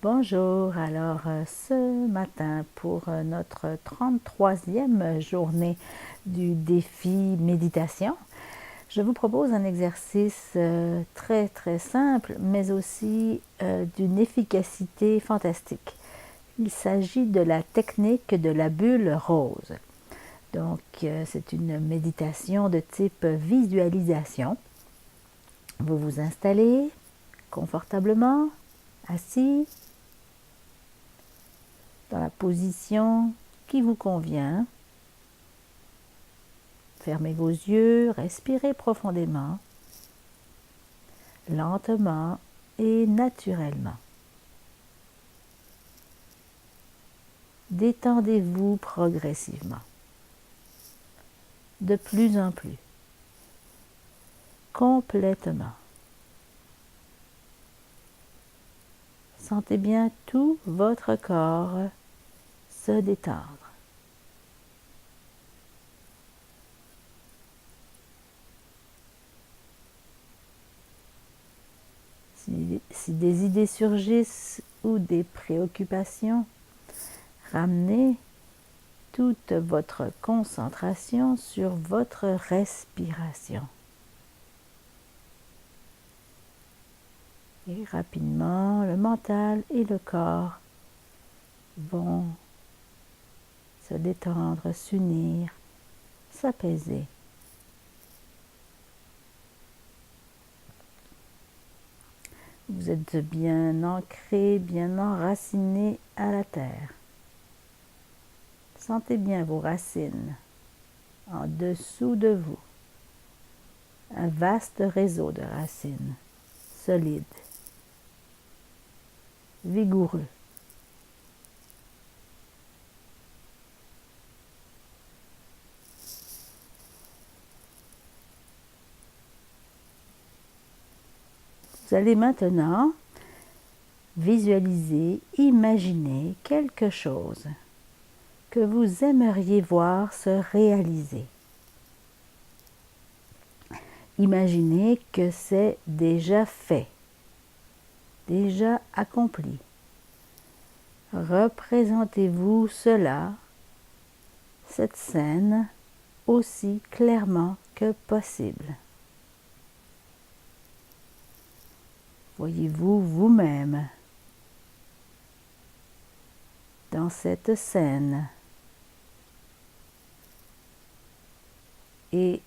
Bonjour, ce matin pour notre 33e journée du défi méditation, je vous propose un exercice très simple mais aussi d'une efficacité fantastique. Il s'agit de la technique de la bulle rose. Donc c'est une méditation de type visualisation. Vous vous installez confortablement, assis, dans la position qui vous convient. Fermez vos yeux, respirez profondément, lentement et naturellement. Détendez-vous progressivement, de plus en plus, complètement. Sentez bien tout votre corps se détendre. Si des idées surgissent ou des préoccupations, ramenez toute votre concentration sur votre respiration. Et rapidement, le mental et le corps vont se détendre, s'unir, s'apaiser. Vous êtes bien ancré, bien enraciné à la terre. Sentez bien vos racines en dessous de vous. Un vaste réseau de racines, solides, vigoureux. Vous allez maintenant visualiser, imaginer quelque chose que vous aimeriez voir se réaliser. Imaginez que c'est déjà fait, déjà accompli. Représentez-vous cela, cette scène, aussi clairement que possible. Voyez-vous vous-même dans cette scène et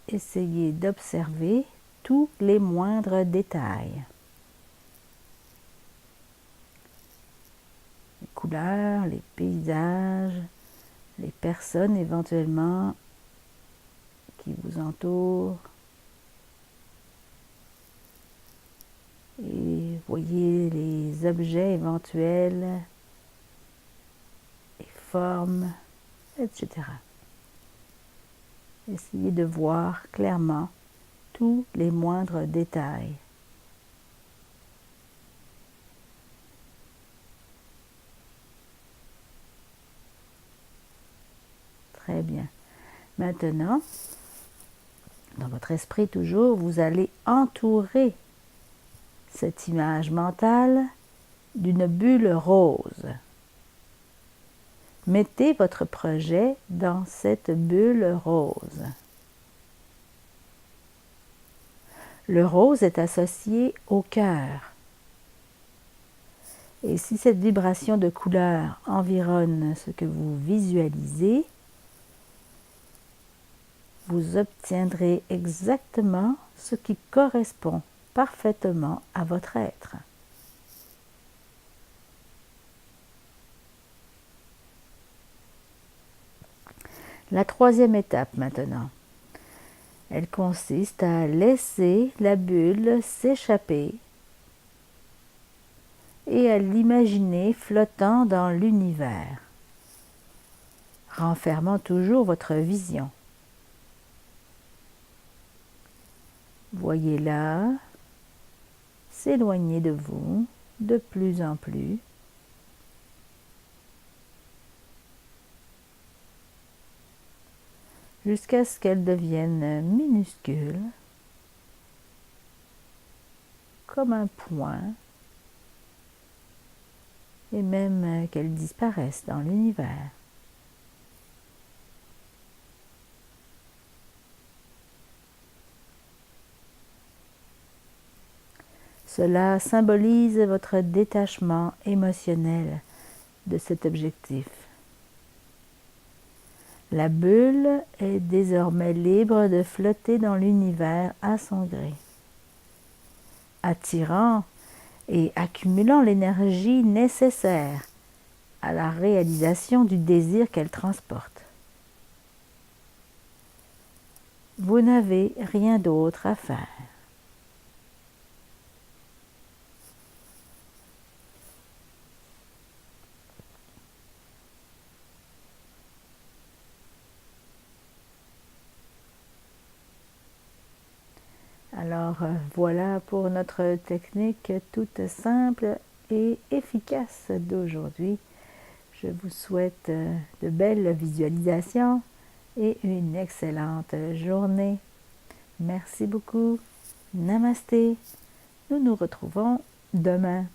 essayez d'observer tous les moindres détails. Les couleurs, les paysages, les personnes éventuellement qui vous entourent. Et voyez les objets éventuels, les formes, etc. Essayez de voir clairement tous les moindres détails. Très bien. Maintenant, dans votre esprit toujours, vous allez entourer cette image mentale d'une bulle rose. Mettez votre projet dans cette bulle rose. Le rose est associé au cœur. Et si cette vibration de couleur environne ce que vous visualisez, vous obtiendrez exactement ce qui correspond parfaitement à votre être. La troisième étape maintenant, elle consiste à laisser la bulle s'échapper et à l'imaginer flottant dans l'univers, renfermant toujours votre vision. Voyez-la s'éloigner de vous de plus en plus. Jusqu'à ce qu'elle devienne minuscule, comme un point, et même qu'elles disparaissent dans l'univers. Cela symbolise votre détachement émotionnel de cet objectif. La bulle est désormais libre de flotter dans l'univers à son gré, attirant et accumulant l'énergie nécessaire à la réalisation du désir qu'elle transporte. Vous n'avez rien d'autre à faire. Alors voilà pour notre technique toute simple et efficace d'aujourd'hui. Je vous souhaite de belles visualisations et une excellente journée. Merci beaucoup. Namasté. Nous nous retrouvons demain.